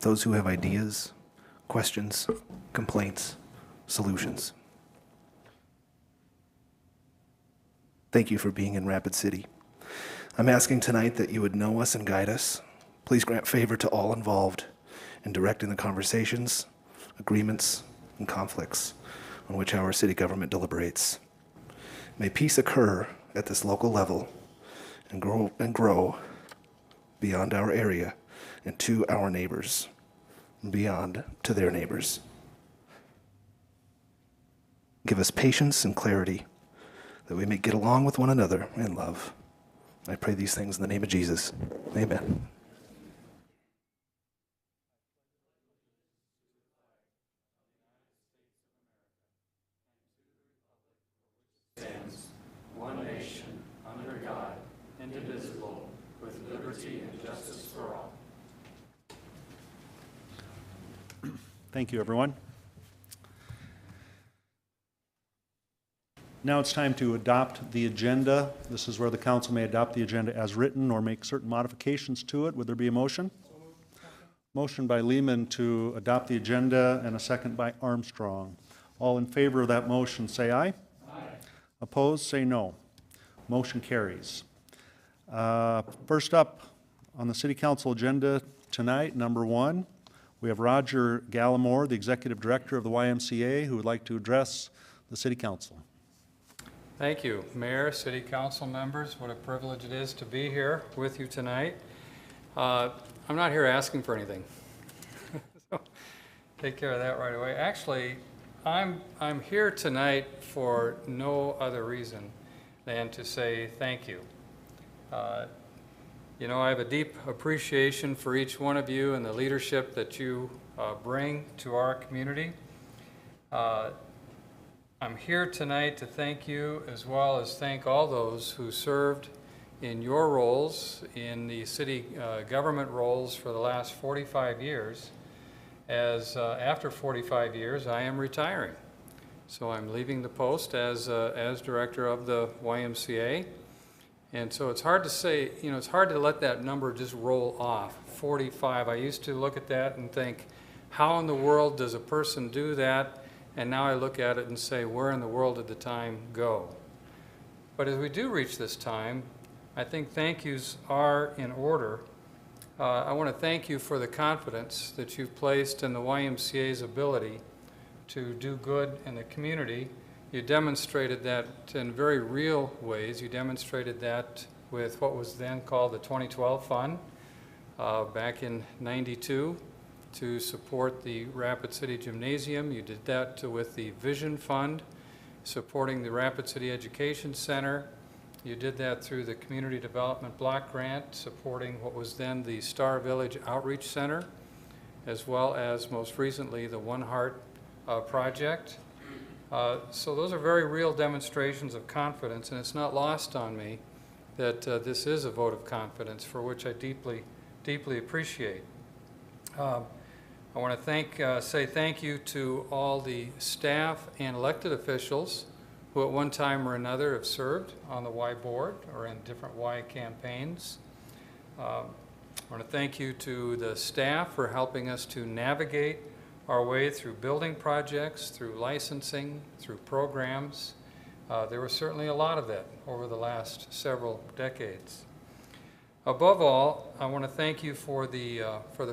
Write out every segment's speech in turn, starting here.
those who have ideas, questions, complaints, solutions. Thank you for being in Rapid City. I'm asking tonight that you would know us and guide us. Please grant favor to all involved in directing the conversations, agreements, and conflicts on which our city government deliberates. May peace occur at this local level and grow beyond our area and to our neighbors, and beyond to their neighbors. Give us patience and clarity that we may get along with one another in love. I pray these things in the name of Jesus. Amen. Stands one nation under God, indivisible, with liberty and justice for all. Thank you, everyone. Now it's time to adopt the agenda. This is where the council may adopt the agenda as written or make certain modifications to it. Would there be a motion? Motion by Lehman to adopt the agenda and a second by Armstrong. All in favor of that motion say aye. Aye. Opposed say no. Motion carries. First up on the City Council agenda tonight, number 1, we have Roger Gallimore, the Executive Director of the YMCA, who would like to address the City Council. Thank you, Mayor, City Council members. What a privilege it is to be here with you tonight. I'm not here asking for anything. So take care of that right away. Actually, I'm here tonight for no other reason than to say thank you. You know, I have a deep appreciation for each one of you and the leadership that you bring to our community. I'm here tonight to thank you, as well as thank all those who served in your roles, in the city government roles for the last 45 years. As after 45 years, I am retiring. So I'm leaving the post as director of the YMCA. And so it's hard to say, you know, it's hard to let that number just roll off, 45. I used to look at that and think, how in the world does a person do that? And now I look at it and say, where in the world did the time go? But as we do reach this time, I think thank yous are in order. I want to thank you for the confidence that you've placed in the YMCA's ability to do good in the community. You demonstrated that in very real ways. You demonstrated that with what was then called the 2012 Fund back in '92 to support the Rapid City Gymnasium. You did that with the Vision Fund, supporting the Rapid City Education Center. You did that through the Community Development Block Grant, supporting what was then the Star Village Outreach Center, as well as most recently the One Heart project. So those are very real demonstrations of confidence, and it's not lost on me that this is a vote of confidence, for which I deeply, deeply appreciate. I want to say thank you to all the staff and elected officials who at one time or another have served on the Y board or in different Y campaigns. I want to thank you to the staff for helping us to navigate our way through building projects, through licensing, through programs. There was certainly a lot of that over the last several decades. Above all, I want to thank you for the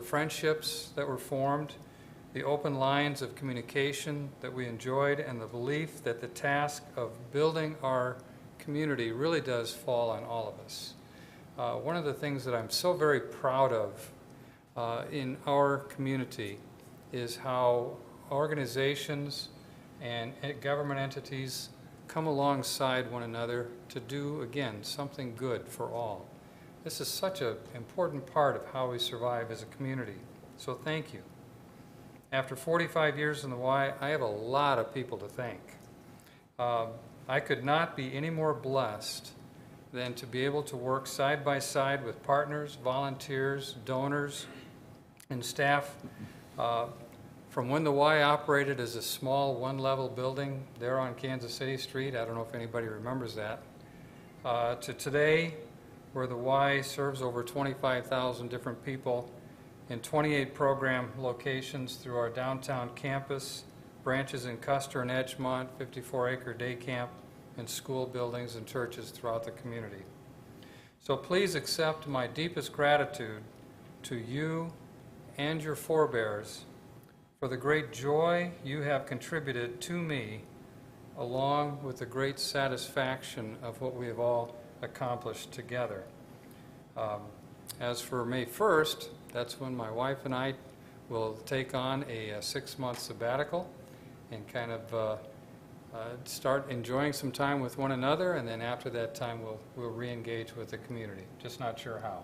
friendships that were formed, the open lines of communication that we enjoyed, and the belief that the task of building our community really does fall on all of us. One of the things that I'm so very proud of in our community is how organizations and government entities come alongside one another to do, again, something good for all. This is such an important part of how we survive as a community. So thank you. After 45 years in the Y, I have a lot of people to thank. I could not be any more blessed than to be able to work side by side with partners, volunteers, donors, and staff from when the Y operated as a small one-level building there on Kansas City Street. I don't know if anybody remembers that. To today, where the Y serves over 25,000 different people in 28 program locations through our downtown campus, branches in Custer and Edgemont, 54-acre day camp, and school buildings and churches throughout the community. So please accept my deepest gratitude to you and your forebears for the great joy you have contributed to me, along with the great satisfaction of what we have all accomplished together. As for May 1st, that's when my wife and I will take on a 6-month sabbatical and kind of start enjoying some time with one another, and then after that time we'll re-engage with the community. Just not sure how.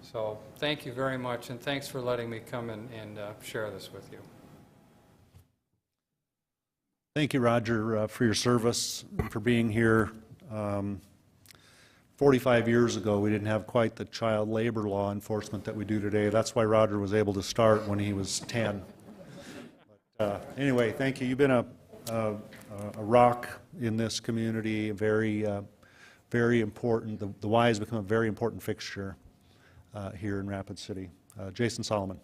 So thank you very much, and thanks for letting me come and share this with you. Thank you, Roger, for your service and for being here. 45 years ago, we didn't have quite the child labor law enforcement that we do today. That's why Roger was able to start when he was 10. But, anyway, thank you. You've been a rock in this community, very important. The Y has become a very important fixture here in Rapid City. Jason Solomon.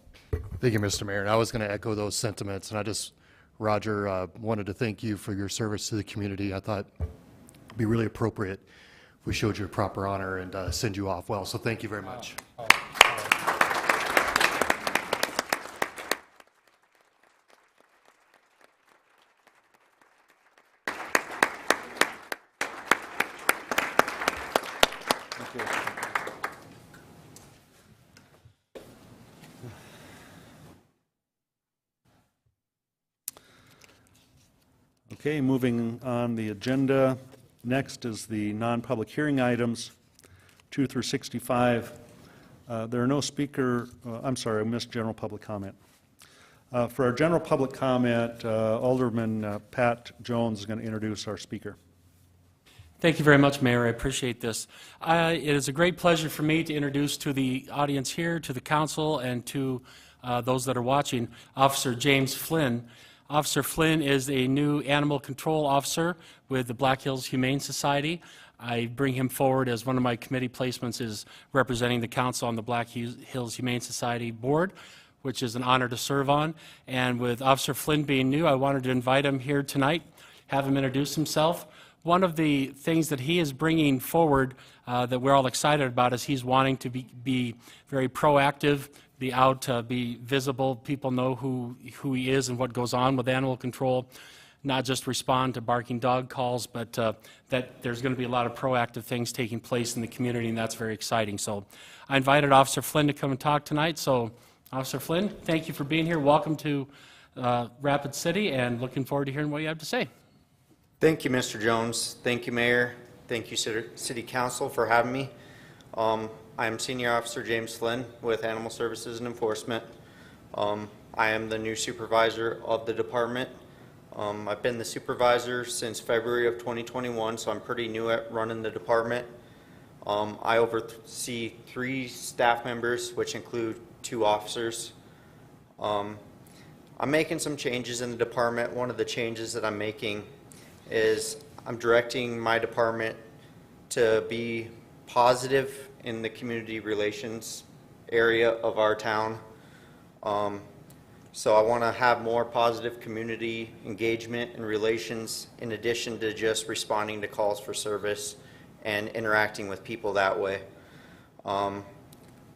Thank you, Mr. Mayor. And I was going to echo those sentiments, and Roger, wanted to thank you for your service to the community. I thought it'd be really appropriate if we showed you proper honor and send you off well. So thank you very much. Okay, moving on the agenda. Next is the non-public hearing items, 2 through 65. There are no I missed general public comment. For our general public comment, Alderman Pat Jones is going to introduce our speaker. Thank you very much, Mayor. I appreciate this. It is a great pleasure for me to introduce to the audience here, to the council, and to those that are watching, Officer James Flynn. Officer Flynn is a new animal control officer with the Black Hills Humane Society. I bring him forward as one of my committee placements is representing the council on the Black Hills Humane Society board, which is an honor to serve on. And with Officer Flynn being new, I wanted to invite him here tonight, have him introduce himself. One of the things that he is bringing forward that we're all excited about is he's wanting to be very proactive, be out, be visible. People know who he is and what goes on with animal control, not just respond to barking dog calls, but that there's going to be a lot of proactive things taking place in the community, and that's very exciting. So I invited Officer Flynn to come and talk tonight. So Officer Flynn, thank you for being here. Welcome to Rapid City, and looking forward to hearing what you have to say. Thank you, Mr. Jones. Thank you, Mayor. Thank you, City Council, for having me. I am Senior Officer James Flynn with Animal Services and Enforcement. I am the new supervisor of the department. I've been the supervisor since February of 2021, so I'm pretty new at running the department. I oversee 3 staff members, which include 2 officers. I'm making some changes in the department. One of the changes that I'm making is I'm directing my department to be positive in the community relations area of our town. So I want to have more positive community engagement and relations in addition to just responding to calls for service and interacting with people that way. I'm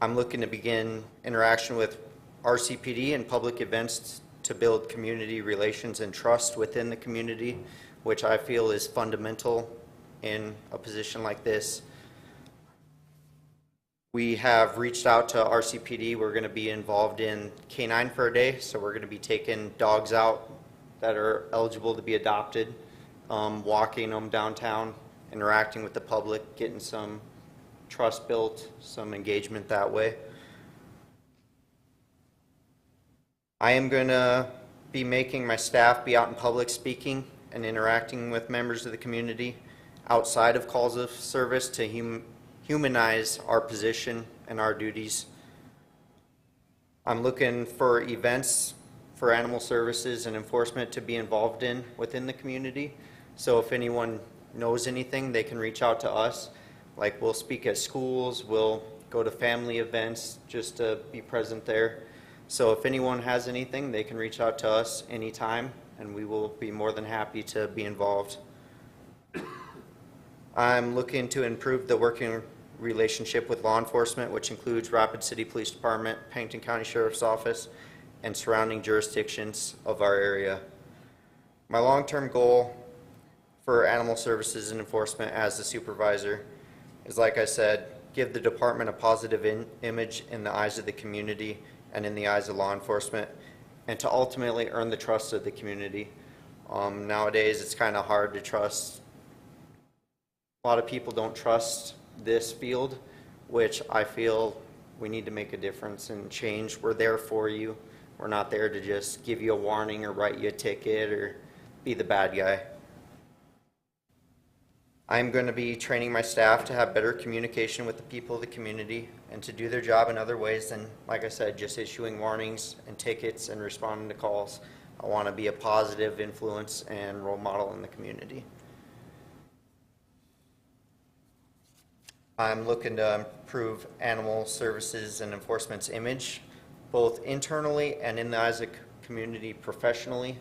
looking to begin interaction with RCPD and public events to build community relations and trust within the community, which I feel is fundamental in a position like this. We have reached out to RCPD. We're going to be involved in K9 for a day, so we're going to be taking dogs out that are eligible to be adopted, walking them downtown, interacting with the public, getting some trust built, some engagement that way. I am going to be making my staff be out in public speaking and interacting with members of the community outside of calls of service to humanize our position and our duties. I'm looking for events for animal services and enforcement to be involved in within the community. So if anyone knows anything, they can reach out to us. Like, we'll speak at schools, we'll go to family events just to be present there. So if anyone has anything, they can reach out to us anytime, and we will be more than happy to be involved. I'm looking to improve the working relationship with law enforcement, which includes Rapid City Police Department, Pennington County Sheriff's Office, and surrounding jurisdictions of our area. My long-term goal for Animal Services and Enforcement as the supervisor is, like I said, give the department a positive image in the eyes of the community and in the eyes of law enforcement, and to ultimately earn the trust of the community. Nowadays, it's kind of hard to trust. A lot of people don't trust this field, which I feel we need to make a difference and change. We're there for you. We're not there to just give you a warning or write you a ticket or be the bad guy. I'm going to be training my staff to have better communication with the people of the community and to do their job in other ways than, like I said, just issuing warnings and tickets and responding to calls. I want to be a positive influence and role model in the community. I'm looking to improve Animal Services and Enforcement's image, both internally and in the eyes of the community professionally.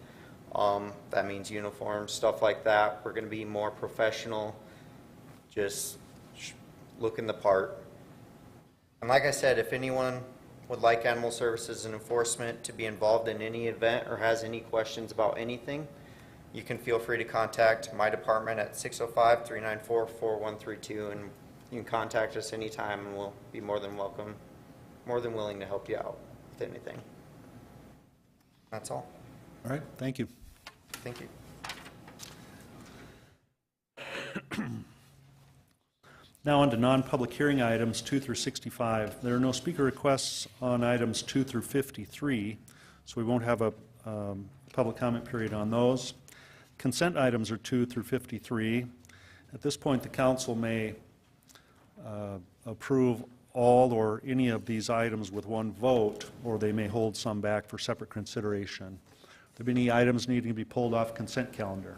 That means uniforms, stuff like that. We're going to be more professional, just looking the part. And like I said, if anyone would like Animal Services and Enforcement to be involved in any event or has any questions about anything, you can feel free to contact my department at 605-394-4132, and you can contact us anytime, and we'll be more than willing to help you out with anything. That's all. All right, thank you. Thank you. Now on to non-public hearing items 2 through 65. There are no speaker requests on items 2 through 53, so we won't have a public comment period on those. Consent items are 2 through 53. At this point, the council may approve all or any of these items with one vote, or they may hold some back for separate consideration. Are there any items needing to be pulled off consent calendar?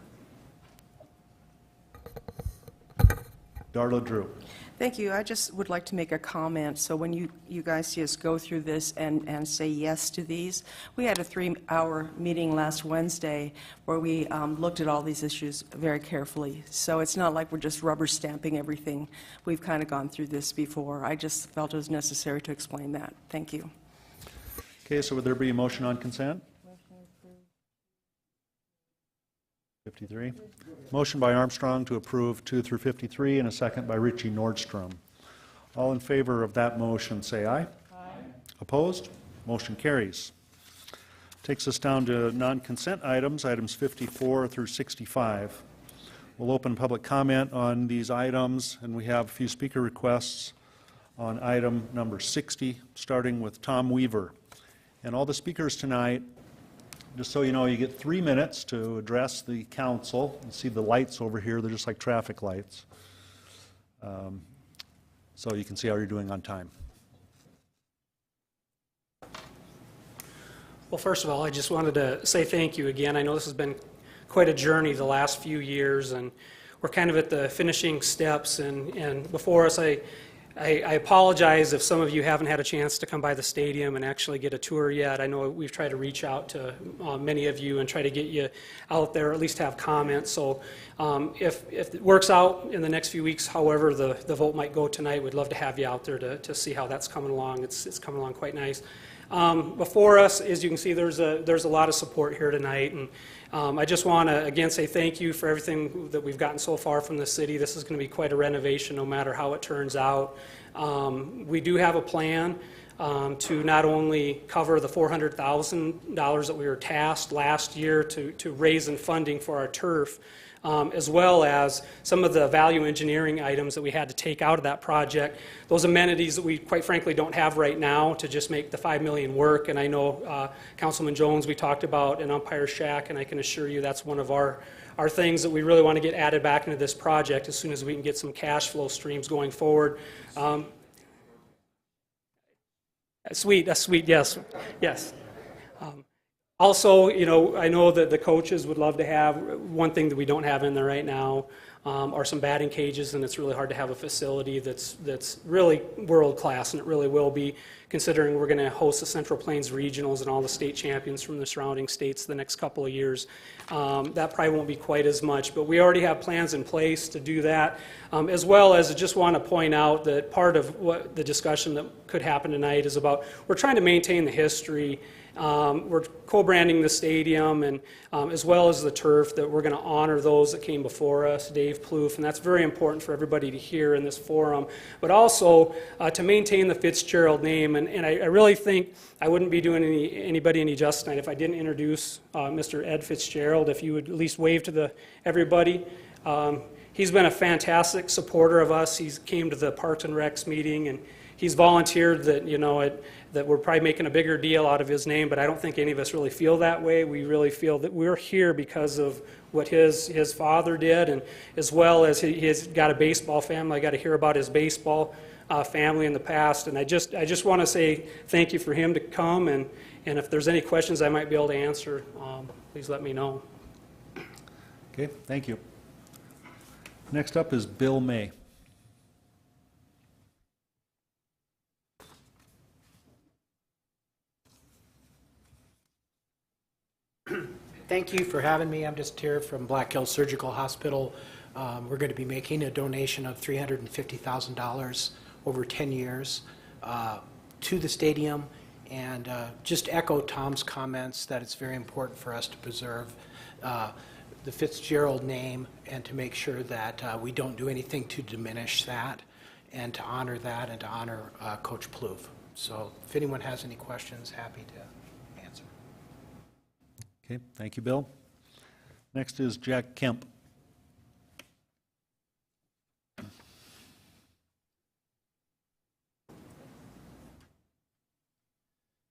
Darla Drew. Thank you. I just would like to make a comment. So when you guys see us go through this and say yes to these, we had a 3-hour meeting last Wednesday where we looked at all these issues very carefully. So it's not like we're just rubber stamping everything. We've kind of gone through this before. I just felt it was necessary to explain that. Thank you. Okay, so would there be a motion on consent? 53. Motion by Armstrong to approve 2 through 53, and a second by Richie Nordstrom. All in favor of that motion, say aye. Aye. Opposed? Motion carries. Takes us down to non-consent items, items 54 through 65. We'll open public comment on these items, and we have a few speaker requests on item number 60, starting with Tom Weaver. And all the speakers tonight, just so you know, you get 3 minutes to address the council. You see the lights over here, they're just like traffic lights. So you can see how you're doing on time. Well, first of all, I just wanted to say thank you again. I know this has been quite a journey the last few years, and we're kind of at the finishing steps. And before us, I apologize if some of you haven't had a chance to come by the stadium and actually get a tour yet. I know we've tried to reach out to many of you and try to get you out there, or at least have comments. So if it works out in the next few weeks, however the vote might go tonight, we'd love to have you out there to see how that's coming along. It's coming along quite nice. Before us, as you can see, there's a lot of support here tonight, and I just want to again say thank you for everything that we've gotten so far from the city. This is going to be quite a renovation no matter how it turns out. We do have a plan to not only cover the $400,000 that we were tasked last year to raise in funding for our turf, as well as some of the value engineering items that we had to take out of that project, those amenities that we quite frankly don't have right now to just make the $5 million work. And I know Councilman Jones, we talked about an umpire shack, and I can assure you that's one of our things that we really want to get added back into this project as soon as we can get some cash flow streams going forward. Sweet, yes, yes. Also, you know, I know that the coaches would love to have one thing that we don't have in there right now. or some batting cages, and it's really hard to have a facility that's really world-class, and it really will be, considering we're going to host the Central Plains Regionals and all the state champions from the surrounding states the next couple of years. That probably won't be quite as much, but we already have plans in place to do that, as well as I just want to point out that part of what the discussion that could happen tonight is about, we're trying to maintain the history. We're co-branding the stadium, and as well as the turf, that we're going to honor those that came before us, Dave Plouffe, and that's very important for everybody to hear in this forum, but also to maintain the Fitzgerald name. And I really think I wouldn't be doing anybody any justice tonight if I didn't introduce Mr. Ed Fitzgerald, if you would at least wave to everybody. He's been a fantastic supporter of us. He's came to the Parks and Recs meeting, and he's volunteered that, that we're probably making a bigger deal out of his name, but I don't think any of us really feel that way. We really feel that we're here because of what his father did, and as well as he's got a baseball family. I got to hear about his baseball family in the past, and I just want to say thank you for him to come, and if there's any questions I might be able to answer, please let me know. Okay, thank you. Next up is Bill May. Thank you for having me. I'm just here from Black Hills Surgical Hospital. We're going to be making a donation of $350,000 over 10 years to the stadium, and just echo Tom's comments that it's very important for us to preserve the Fitzgerald name and to make sure that we don't do anything to diminish that, and to honor that, and to honor Coach Plouffe. So if anyone has any questions, happy to answer. Okay, thank you, Bill. Next is Jack Kemp.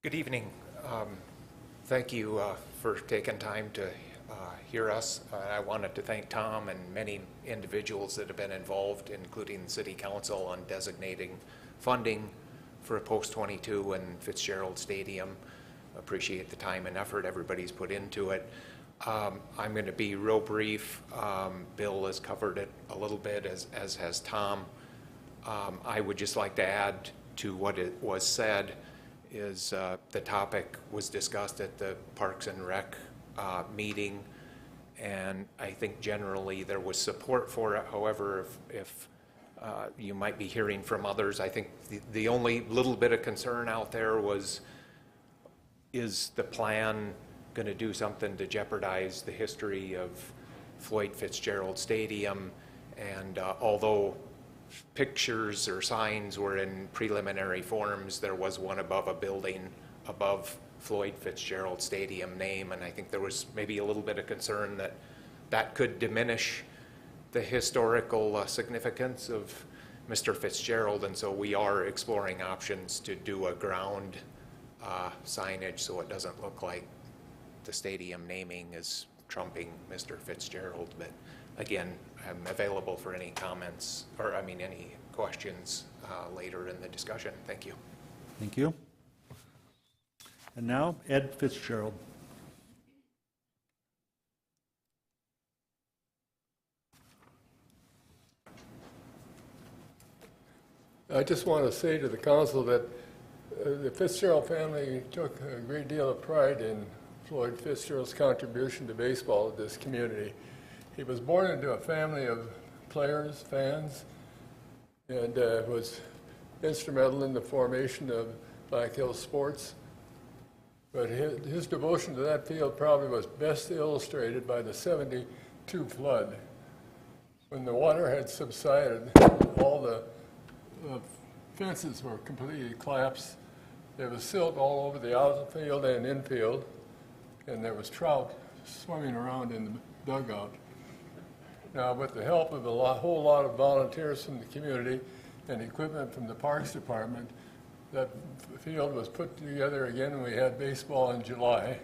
Good evening. Thank you for taking time to hear us. I wanted to thank Tom and many individuals that have been involved, including the City Council, on designating funding for a post-22 and Fitzgerald Stadium. Appreciate the time and effort everybody's put into it. I'm going to be real brief. Bill has covered it a little bit, as has Tom. I would just like to add to what it was said is the topic was discussed at the Parks and Rec meeting, and I think generally there was support for it. However, if you might be hearing from others, I think the only little bit of concern out there was, is the plan going to do something to jeopardize the history of Floyd Fitzgerald Stadium? And although pictures or signs were in preliminary forms, there was one above a building above Floyd Fitzgerald Stadium name, and I think there was maybe a little bit of concern that that could diminish the historical significance of Mr. Fitzgerald, and so we are exploring options to do a ground signage so it doesn't look like the stadium naming is trumping Mr. Fitzgerald. But again, I'm available for any comments, or any questions later in the discussion. Thank you. Thank you. And now, Ed Fitzgerald. I just want to say to the council that the Fitzgerald family took a great deal of pride in Floyd Fitzgerald's contribution to baseball in this community. He was born into a family of players, fans, and was instrumental in the formation of Black Hills sports. But his devotion to that field probably was best illustrated by the '72 flood. When the water had subsided, all the fences were completely collapsed. There was silt all over the outfield and infield, and there was trout swimming around in the dugout. Now, with the help of a whole lot of volunteers from the community and equipment from the Parks Department, that field was put together again, and we had baseball in July.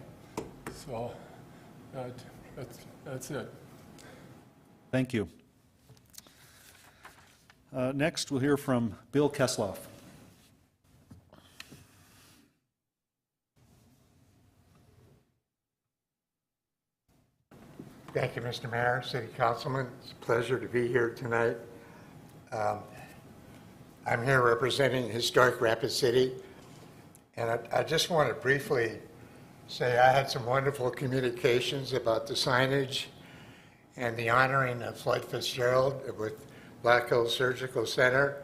So that's it. Thank you. Next, we'll hear from Bill Kesloff. Thank you, Mr. Mayor, City Councilman. It's a pleasure to be here tonight. I'm here representing historic Rapid City, and I just want to briefly say I had some wonderful communications about the signage and the honoring of Floyd Fitzgerald with Black Hills Surgical Center,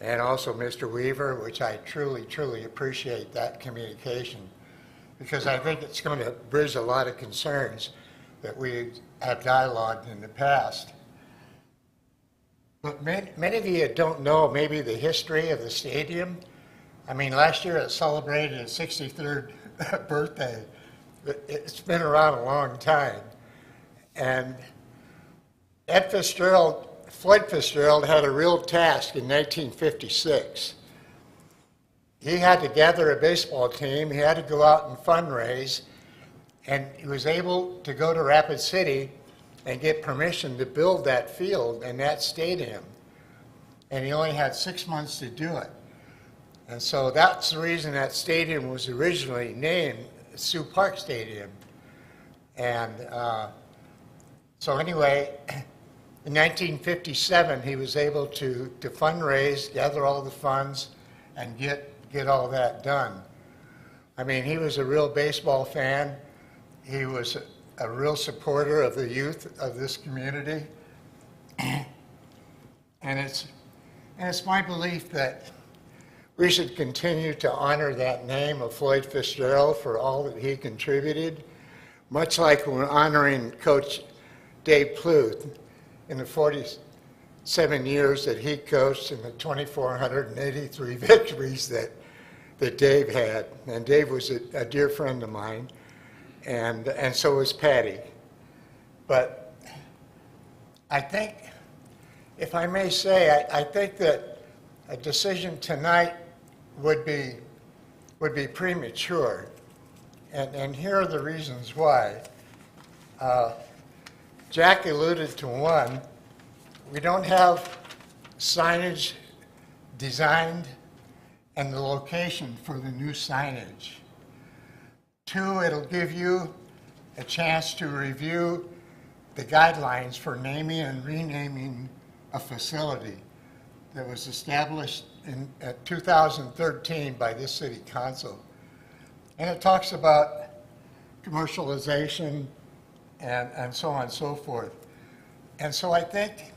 and also Mr. Weaver, which I truly, truly appreciate that communication, because I think it's going to bridge a lot of concerns that we have dialogued in the past. But many of you don't know maybe the history of the stadium. I mean, last year it celebrated its 63rd birthday. It's been around a long time. And Floyd Fitzgerald had a real task in 1956. He had to gather a baseball team, he had to go out and fundraise, and he was able to go to Rapid City and get permission to build that field and that stadium. And he only had 6 months to do it. And so that's the reason that stadium was originally named Sioux Park Stadium. And so anyway, in 1957, he was able to fundraise, gather all the funds, and get all that done. I mean, he was a real baseball fan. He was a real supporter of the youth of this community. And it's my belief that we should continue to honor that name of Floyd Fitzgerald for all that he contributed, much like we're honoring Coach Dave Pluth in the 47 years that he coached and the 2,483 victories that Dave had. And Dave was a dear friend of mine, and so was Patty. But I think, if I may say, I think that a decision tonight would be premature. And here are the reasons why. Jack alluded to one. We don't have signage designed and the location for the new signage. Two, it'll give you a chance to review the guidelines for naming and renaming a facility that was established in 2013 by this city council. And it talks about commercialization and so on and so forth. And so I think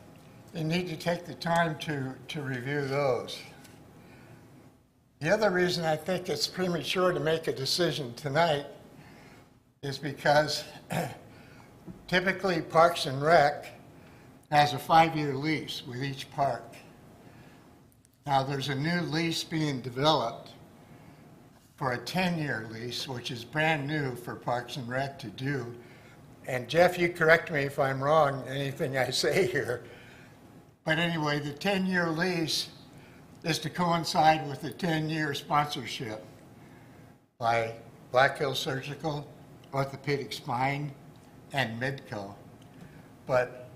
you need to take the time to review those. The other reason I think it's premature to make a decision tonight is because typically Parks and Rec has a 5-year lease with each park. Now there's a new lease being developed for a 10-year lease, which is brand new for Parks and Rec to do. And Jeff, you correct me if I'm wrong, anything I say here. But anyway, the 10-year lease is to coincide with the 10-year sponsorship by Black Hills Surgical, Orthopedic Spine, and Midco. But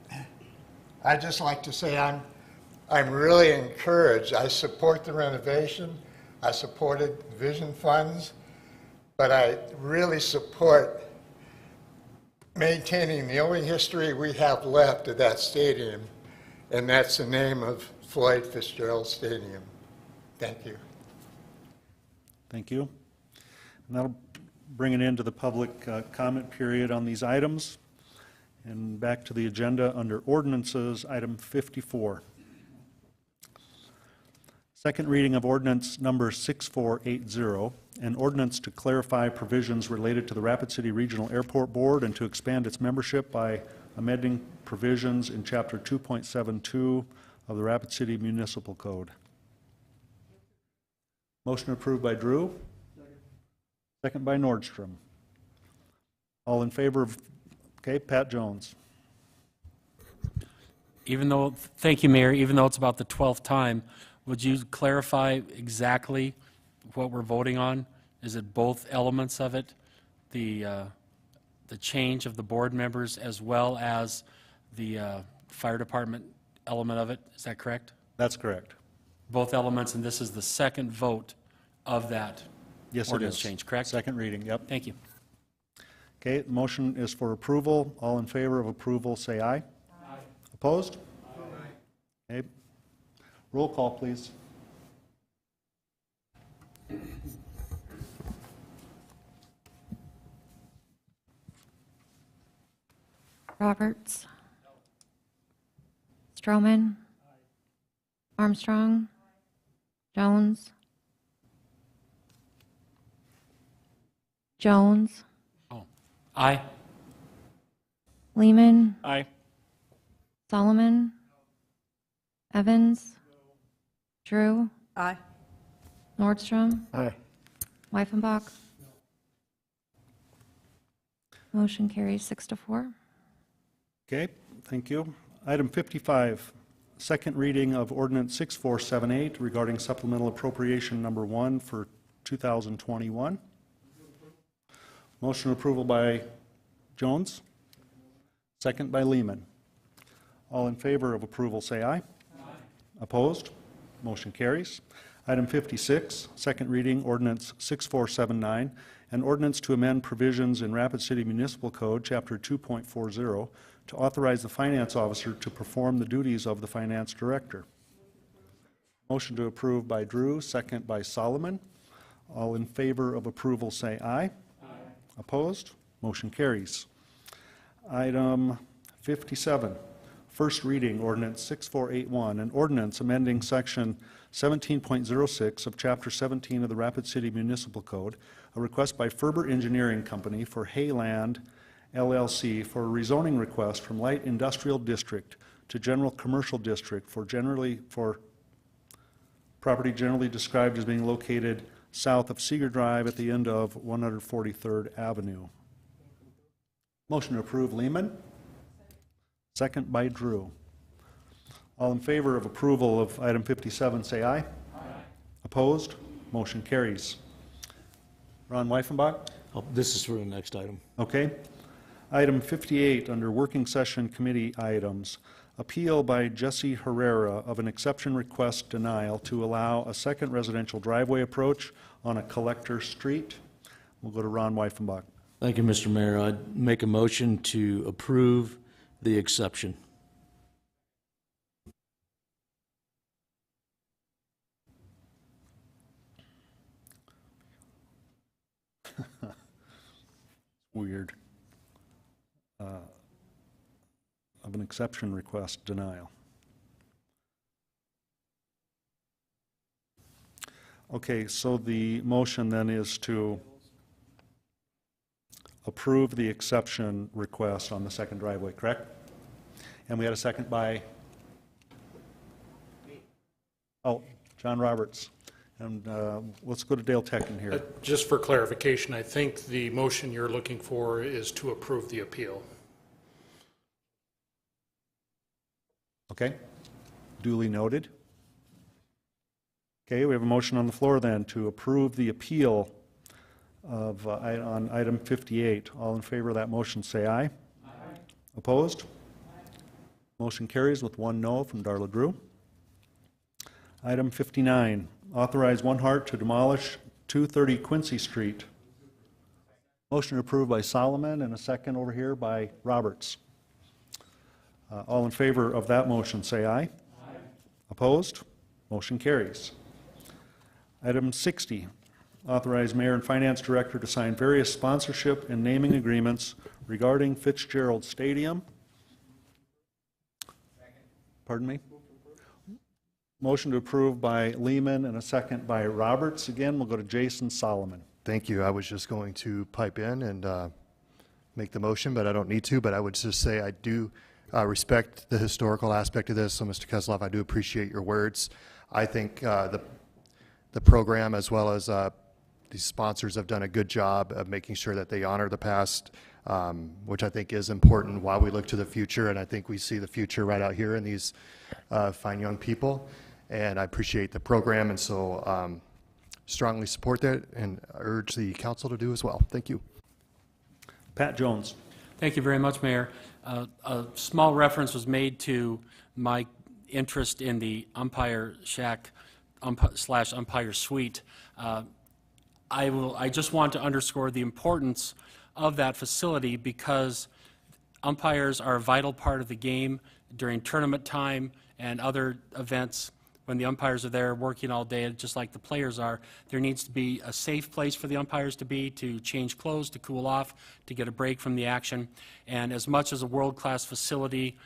I'd just like to say I'm really encouraged. I support the renovation. I supported Vision funds, but I really support maintaining the only history we have left of that stadium, and that's the name of Floyd Fitzgerald Stadium. Thank you. Thank you. And that'll bring it into the public comment period on these items. And back to the agenda under ordinances, item 54. Second reading of ordinance number 6480, an ordinance to clarify provisions related to the Rapid City Regional Airport Board and to expand its membership by amending provisions in Chapter 2.72 of the Rapid City Municipal Code. Motion approved by Drew. Second by Nordstrom. All in favor of, okay, Pat Jones. Thank you, Mayor, even though it's about the 12th time, would you clarify exactly what we're voting on? Is it both elements of it, the change of the board members as well as the fire department element of it? Is that correct? That's correct. Both elements, and this is the second vote of that Yes, ordinance it is. change, correct? Second reading, yep. Thank you. Okay, the motion is for approval. All in favor of approval, say aye. Aye. Opposed? Aye. Okay. Roll call, please. Roberts. Stroman. Armstrong. Jones. Jones. Aye. Lehman. Aye. Solomon. Evans. Drew. Aye. Nordstrom. Aye. Wyffenbach. Motion carries 6-4. Okay, thank you. Item 55, second reading of ordinance 6478 regarding supplemental appropriation number 1 for 2021. Motion approval by Jones, second by Lehman. All in favor of approval, say aye. Aye. Opposed? Motion carries. Item 56, second reading ordinance 6479, an ordinance to amend provisions in Rapid City Municipal Code, Chapter 2.40, to authorize the finance officer to perform the duties of the finance director. Motion to approve by Drew, second by Solomon. All in favor of approval, say aye. Aye. Opposed? Motion carries. Item 57, first reading ordinance 6481, an ordinance amending section 17.06 of Chapter 17 of the Rapid City Municipal Code, a request by Ferber Engineering Company for Hayland LLC for a rezoning request from Light Industrial District to General Commercial District for property generally described as being located south of Seeger Drive at the end of 143rd Avenue. Motion to approve, Lehman. Second by Drew. All in favor of approval of item 57, say aye. Aye. Opposed? Motion carries. Ron Wyffenbach? Oh, this is for the next item. Okay. Item 58, under working session committee items, appeal by Jesse Herrera of an exception request denial to allow a second residential driveway approach on a collector street. We'll go to Ron Wyffenbach. Thank you, Mr. Mayor. I'd make a motion to approve the exception. Weird. Of an exception request denial. Okay, so the motion then is to approve the exception request on the second driveway, correct? And we had a second by? Oh, John Roberts. And let's go to Dale Tecken here. Just for clarification, I think the motion you're looking for is to approve the appeal. Okay, duly noted. Okay, we have a motion on the floor then to approve the appeal of on item 58. All in favor of that motion, say aye. Aye. Opposed? Motion carries with 1 no from Darla Drew. Item 59, authorize One Heart to demolish 230 Quincy Street. Motion approved by Solomon and a second over here by Roberts. All in favor of that motion, say aye. Aye. Opposed? Motion carries. Item 60, authorize Mayor and Finance Director to sign various sponsorship and naming agreements regarding Fitzgerald Stadium. Pardon me? Motion to approve by Lehman and a second by Roberts. Again, we'll go to Jason Solomon. Thank you. I was just going to pipe in and make the motion, but I don't need to. But I would just say I do respect the historical aspect of this. So, Mr. Kesloff, I do appreciate your words. I think the program, as well as these sponsors, have done a good job of making sure that they honor the past, which I think is important while we look to the future. And I think we see the future right out here in these fine young people. And I appreciate the program, and so strongly support that and urge the council to do as well. Thank you. Pat Jones. Thank you very much, Mayor. A small reference was made to my interest in the umpire shack slash umpire suite. I just want to underscore the importance of that facility because umpires are a vital part of the game during tournament time and other events. When the umpires are there working all day, just like the players are, there needs to be a safe place for the umpires to be, to change clothes, to cool off, to get a break from the action. And as much as a world-class facility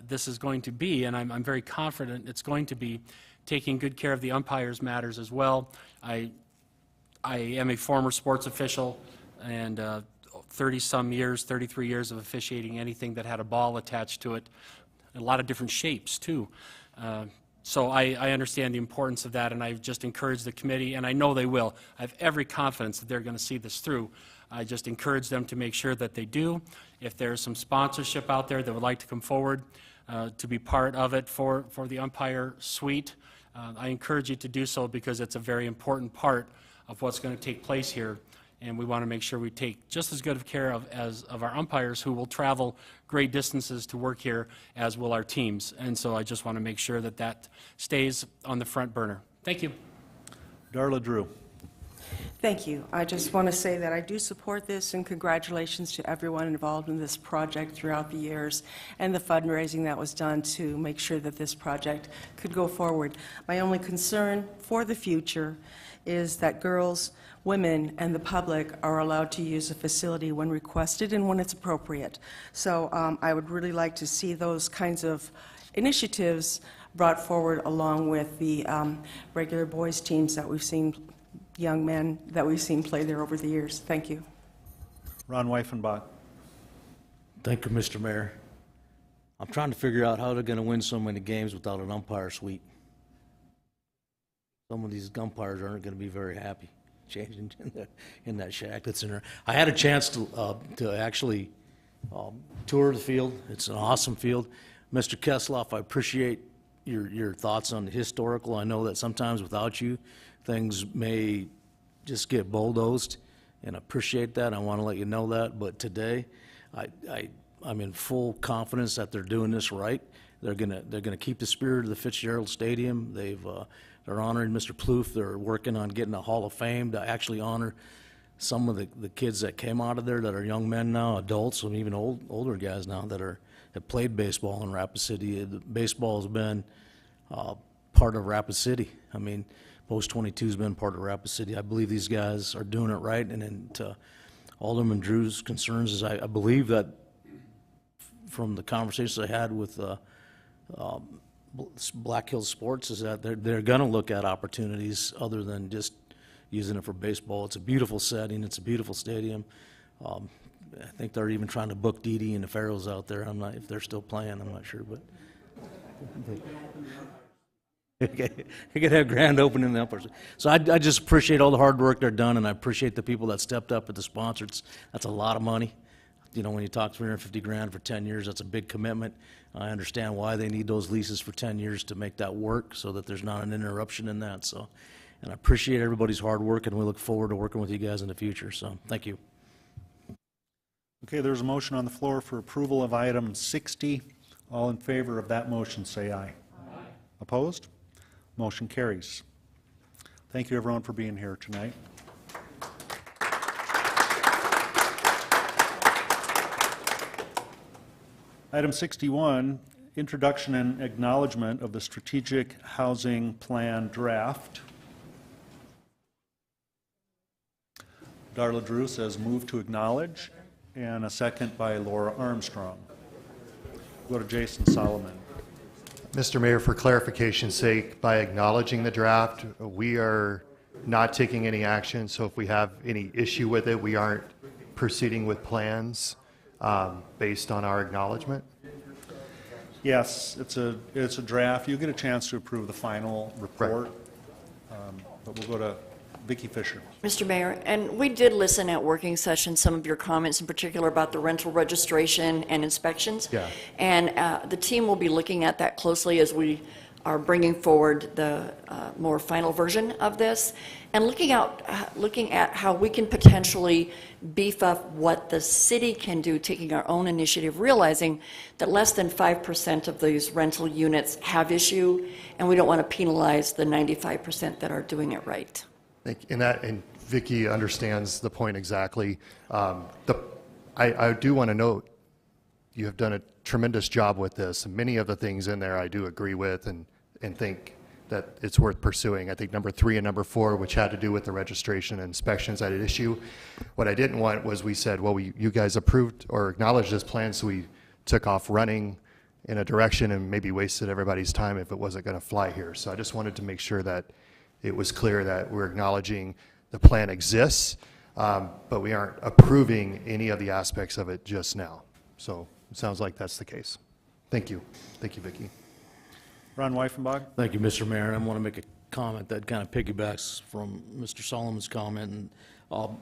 this is going to be, and I'm very confident it's going to be, taking good care of the umpires matters as well. I am a former sports official, and 30-some years, 33 years of officiating anything that had a ball attached to it, a lot of different shapes, too. So I understand the importance of that, and I've just encouraged the committee, and I know they will. I have every confidence that they're going to see this through. I just encourage them to make sure that they do. If there's some sponsorship out there that would like to come forward to be part of it for the umpire suite, I encourage you to do so because it's a very important part of what's going to take place here. And we want to make sure we take just as good of care of our umpires who will travel great distances to work here as will our teams. And so I just want to make sure that that stays on the front burner. Thank you. Darla Drew. Thank you. I just want to say that I do support this, and congratulations to everyone involved in this project throughout the years and the fundraising that was done to make sure that this project could go forward. My only concern for the future is that girls, women, and the public are allowed to use the facility when requested and when it's appropriate. So I would really like to see those kinds of initiatives brought forward along with the regular boys teams that we've seen, young men that we've seen play there over the years. Thank you. Ron Weifenbach. Thank you, Mr. Mayor. I'm trying to figure out how they're going to win so many games without an umpire suite. Some of these umpires aren't going to be very happy changing in that shack that's in there. I had a chance to actually tour the field. It's an awesome field. Mr. Kesloff, I appreciate your thoughts on the historical. I know that sometimes without you, things may just get bulldozed, and I appreciate that. I want to let you know that. But today, I'm in full confidence that they're doing this right. They're gonna keep the spirit of the Fitzgerald Stadium. They're honoring Mr. Plouffe. They're working on getting a Hall of Fame to actually honor some of the kids that came out of there that are young men now, adults, and even older guys now that have played baseball in Rapid City. Baseball has been part of Rapid City. I mean, Post 22 has been part of Rapid City. I believe these guys are doing it right. And then to Alderman Drew's concerns is I believe that from the conversations I had with Black Hills Sports is that they're going to look at opportunities other than just using it for baseball. It's a beautiful setting. It's a beautiful stadium. I think they're even trying to book Didi and the Pharaohs out there. I'm not, if they're still playing, I'm not sure, but you could have grand opening in the uppers. So I just appreciate all the hard work they're done, and I appreciate the people that stepped up at the sponsors. That's a lot of money. You know, when you talk $350,000 for 10 years, that's a big commitment. I understand why they need those leases for 10 years to make that work, so that there's not an interruption in that. So, and I appreciate everybody's hard work, and we look forward to working with you guys in the future. So, thank you. Okay, there's a motion on the floor for approval of item 60. All in favor of that motion, say aye. Aye. Opposed? Motion carries. Thank you, everyone, for being here tonight. Item 61, introduction and acknowledgement of the Strategic Housing Plan draft. Darla Drew says move to acknowledge, and a second by Laura Armstrong. Go to Jason Solomon. Mr. Mayor, for clarification's sake, by acknowledging the draft, we are not taking any action. So if we have any issue with it, we aren't proceeding with plans based on our acknowledgement. Yes, it's a draft. You get a chance to approve the final report, but we'll go to Vicki Fisher. Mr. Mayor, and we did listen at working session some of your comments in particular about the rental registration and inspections. Yeah. And the team will be looking at that closely as we are bringing forward the more final version of this, and looking at how we can potentially beef up what the city can do, taking our own initiative, realizing that less than 5% of these rental units have issue, and we don't want to penalize the 95% that are doing it right. And Vicky understands the point exactly. I do want to note, you have done a tremendous job with this. Many of the things in there I do agree with and think that it's worth pursuing. I think number 3 and number 4, which had to do with the registration and inspections at issue. What I didn't want was we said, well, you guys approved or acknowledged this plan, so we took off running in a direction and maybe wasted everybody's time if it wasn't going to fly here. So I just wanted to make sure that it was clear that we're acknowledging the plan exists, but we aren't approving any of the aspects of it just now. So it sounds like that's the case. Thank you. Thank you, Vicki. Ron Weifenbach. Thank you, Mr. Mayor. I want to make a comment that kind of piggybacks from Mr. Solomon's comment. And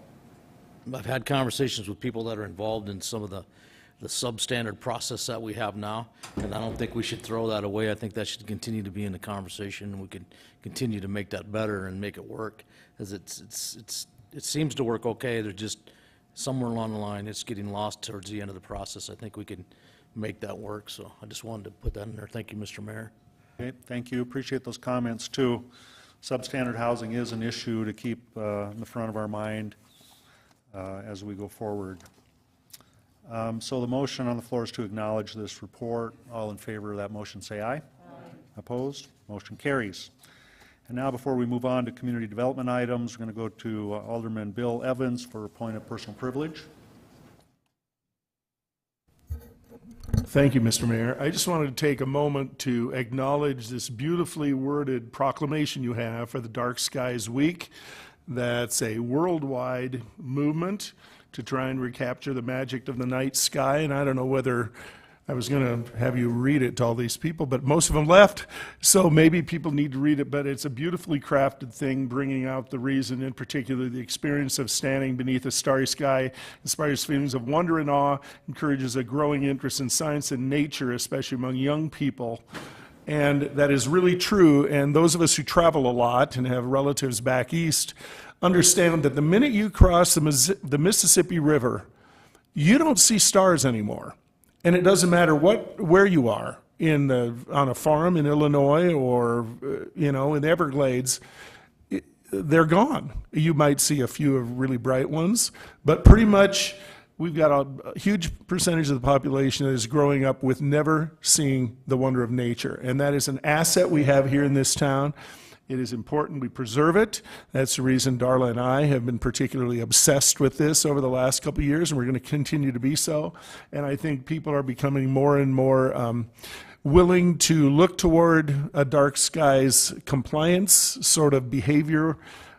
I've had conversations with people that are involved in some of the substandard process that we have now, and I don't think we should throw that away. I think that should continue to be in the conversation, and we can continue to make that better and make it work, as it seems to work okay. There's just somewhere along the line it's getting lost towards the end of the process. I think we can make that work, so I just wanted to put that in there. Thank you, Mr. Mayor. Okay, thank you. Appreciate those comments too. Substandard housing is an issue to keep in the front of our mind as we go forward. So the motion on the floor is to acknowledge this report. All in favor of that motion say aye. Aye. Opposed? Motion carries. And now, before we move on to community development items, we're going to go to Alderman Bill Evans for a point of personal privilege. Thank you, Mr. Mayor. I just wanted to take a moment to acknowledge this beautifully worded proclamation you have for the Dark Skies Week. That's a worldwide movement to try and recapture the magic of the night sky. And I don't know whether I was going to have you read it to all these people, but most of them left, so maybe people need to read it. But it's a beautifully crafted thing, bringing out the reason, in particular the experience of standing beneath a starry sky, inspires feelings of wonder and awe, encourages a growing interest in science and nature, especially among young people. And that is really true, and those of us who travel a lot and have relatives back east understand that the minute you cross the Mississippi River, you don't see stars anymore. And it doesn't matter where you are, on a farm in Illinois or in the Everglades, they're gone. You might see a few of really bright ones, but pretty much we've got a huge percentage of the population that is growing up with never seeing the wonder of nature. And that is an asset we have here in this town. It is important we preserve it. That's the reason Darla and I have been particularly obsessed with this over the last couple of years, and we're going to continue to be so. And I think people are becoming more and more willing to look toward a dark skies compliance sort of behavior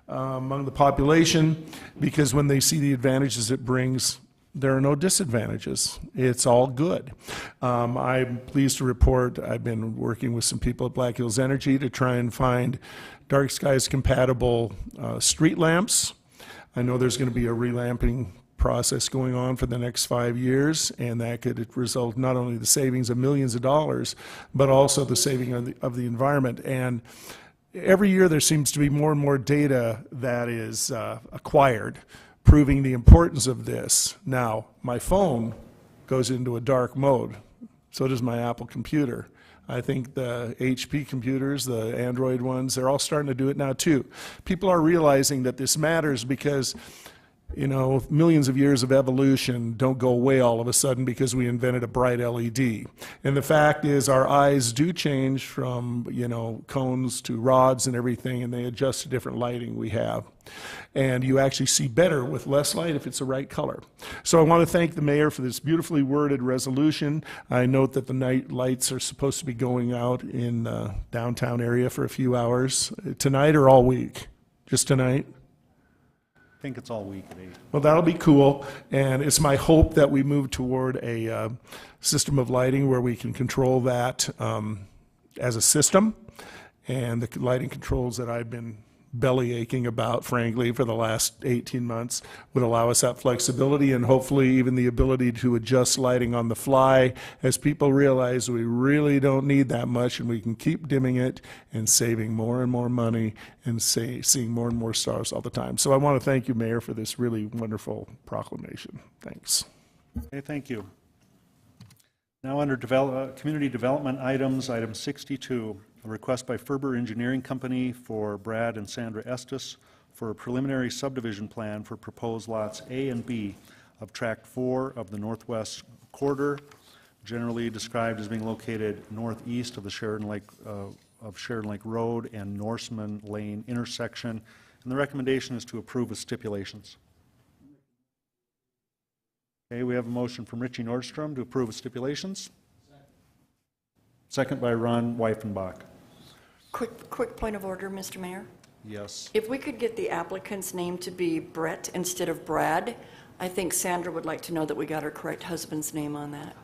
among the population, because when they see the advantages it brings, there are no disadvantages. It's all good. I'm pleased to report I've been working with some people at Black Hills Energy to try and find dark skies compatible street lamps. I know there's going to be a relamping process going on for the next 5 years, and that could result not only the savings of millions of dollars, but also the saving of the environment. And every year there seems to be more and more data that is acquired, proving the importance of this. Now, my phone goes into a dark mode. So does my Apple computer. I think the HP computers, the Android ones, they're all starting to do it now too. People are realizing that this matters because, millions of years of evolution don't go away all of a sudden because we invented a bright LED. And the fact is our eyes do change from, cones to rods and everything, and they adjust to different lighting we have. And you actually see better with less light if it's the right color. So I want to thank the mayor for this beautifully worded resolution. I note that the night lights are supposed to be going out in the downtown area for a few hours. Tonight or all week? Just tonight? I think it's all week at 8. Well, that'll be cool, and it's my hope that we move toward a system of lighting where we can control that as a system, and the lighting controls that I've been belly aching about, frankly, for the last 18 months would allow us that flexibility and hopefully even the ability to adjust lighting on the fly as people realize we really don't need that much and we can keep dimming it and saving more and more money and seeing more and more stars all the time. So I want to thank you, Mayor, for this really wonderful proclamation. Thanks. Okay, thank you. Now under community development items, item 62, a request by Ferber Engineering Company for Brad and Sandra Estes, for a preliminary subdivision plan for proposed lots A and B of Tract 4 of the Northwest Quarter, generally described as being located northeast of the Sheridan Lake Road and Norseman Lane intersection. And the recommendation is to approve with stipulations. Okay, we have a motion from Richie Nordstrom to approve with stipulations. Second by Ron Weifenbach. Quick point of order, Mr. Mayor. Yes. If we could get the applicant's name to be Brett instead of Brad, I think Sandra would like to know that we got her correct husband's name on that.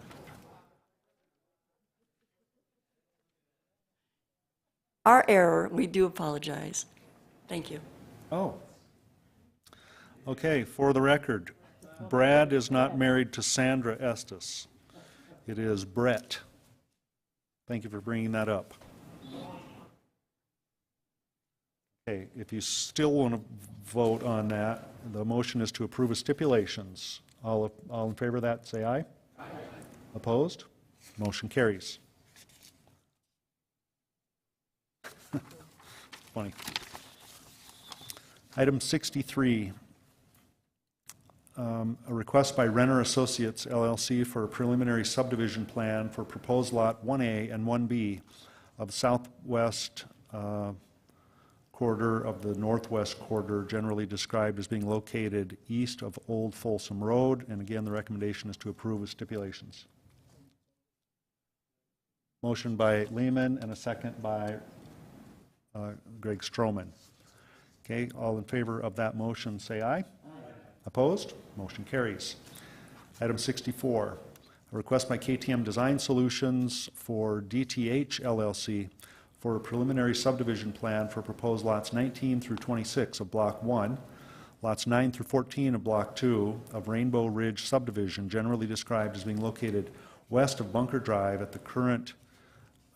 Our error, we do apologize. Thank you. Oh. Okay, for the record, Brad is not married to Sandra Estes. It is Brett. Thank you for bringing that up. Okay, if you still want to vote on that, the motion is to approve of stipulations. All in favor of that, say aye. Aye. Opposed? Motion carries. Funny. Item 63, a request by Renner Associates LLC for a preliminary subdivision plan for proposed lot 1A and 1B of southwest quarter of the northwest quarter, generally described as being located east of Old Folsom Road. And again, the recommendation is to approve with stipulations. Motion by Lehman and a second by Greg Stroman. Okay, all in favor of that motion say aye. Aye. Opposed? Motion carries. Item 64, a request by KTM Design Solutions for DTH LLC for a preliminary subdivision plan for proposed lots 19 through 26 of Block 1, lots 9 through 14 of Block 2 of Rainbow Ridge subdivision, generally described as being located west of Bunker Drive at the current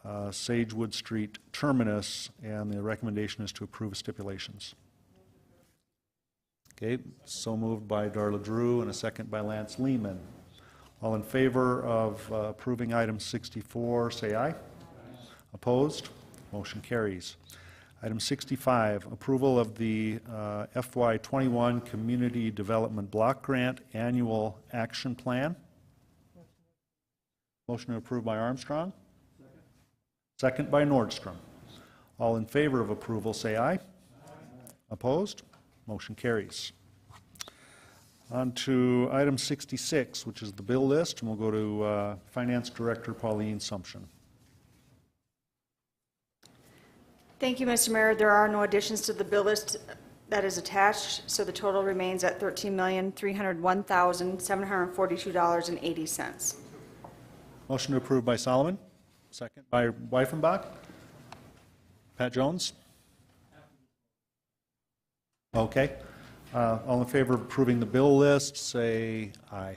Sagewood Street terminus, and the recommendation is to approve stipulations. Okay, so moved by Darla Drew and a second by Lance Lehman. All in favor of approving item 64, say aye. Aye. Opposed? Motion carries. Item 65, approval of the FY21 Community Development Block Grant Annual Action Plan. Motion approved by Armstrong. Second by Nordstrom. All in favor of approval, say aye. Aye. Opposed? Motion carries. On to item 66, which is the bill list, and we'll go to Finance Director Pauline Sumption. Thank you, Mr. Mayor. There are no additions to the bill list that is attached, so the total remains at $13,301,742.80. Motion to approve by Solomon. Second by Weifenbach. Pat Jones? Okay. All in favor of approving the bill list, say aye. Aye.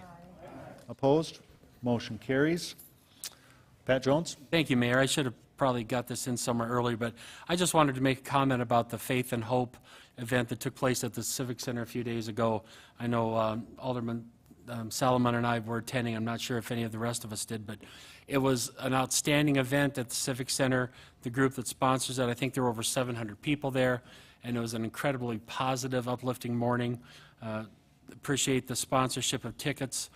Opposed? Motion carries. Pat Jones? Thank you, Mayor. I should have probably got this in somewhere earlier, but I just wanted to make a comment about the Faith and Hope event that took place at the Civic Center a few days ago. I know Alderman Salomon and I were attending. I'm not sure if any of the rest of us did, but it was an outstanding event at the Civic Center. The group that sponsors it, I think there were over 700 people there, and it was an incredibly positive, uplifting morning. Appreciate the sponsorship of tickets,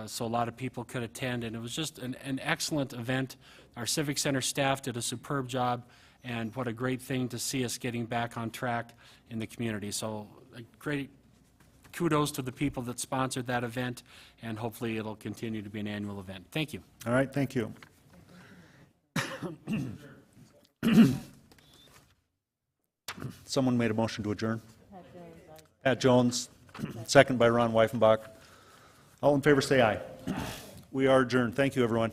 so a lot of people could attend, and it was just an excellent event. Our Civic Center staff did a superb job, and what a great thing to see us getting back on track in the community. So a great kudos to the people that sponsored that event, and hopefully it'll continue to be an annual event. Thank you. All right, thank you. Someone made a motion to adjourn? Pat Jones, second by Ron Weifenbach. All in favor say aye. We are adjourned. Thank you, everyone.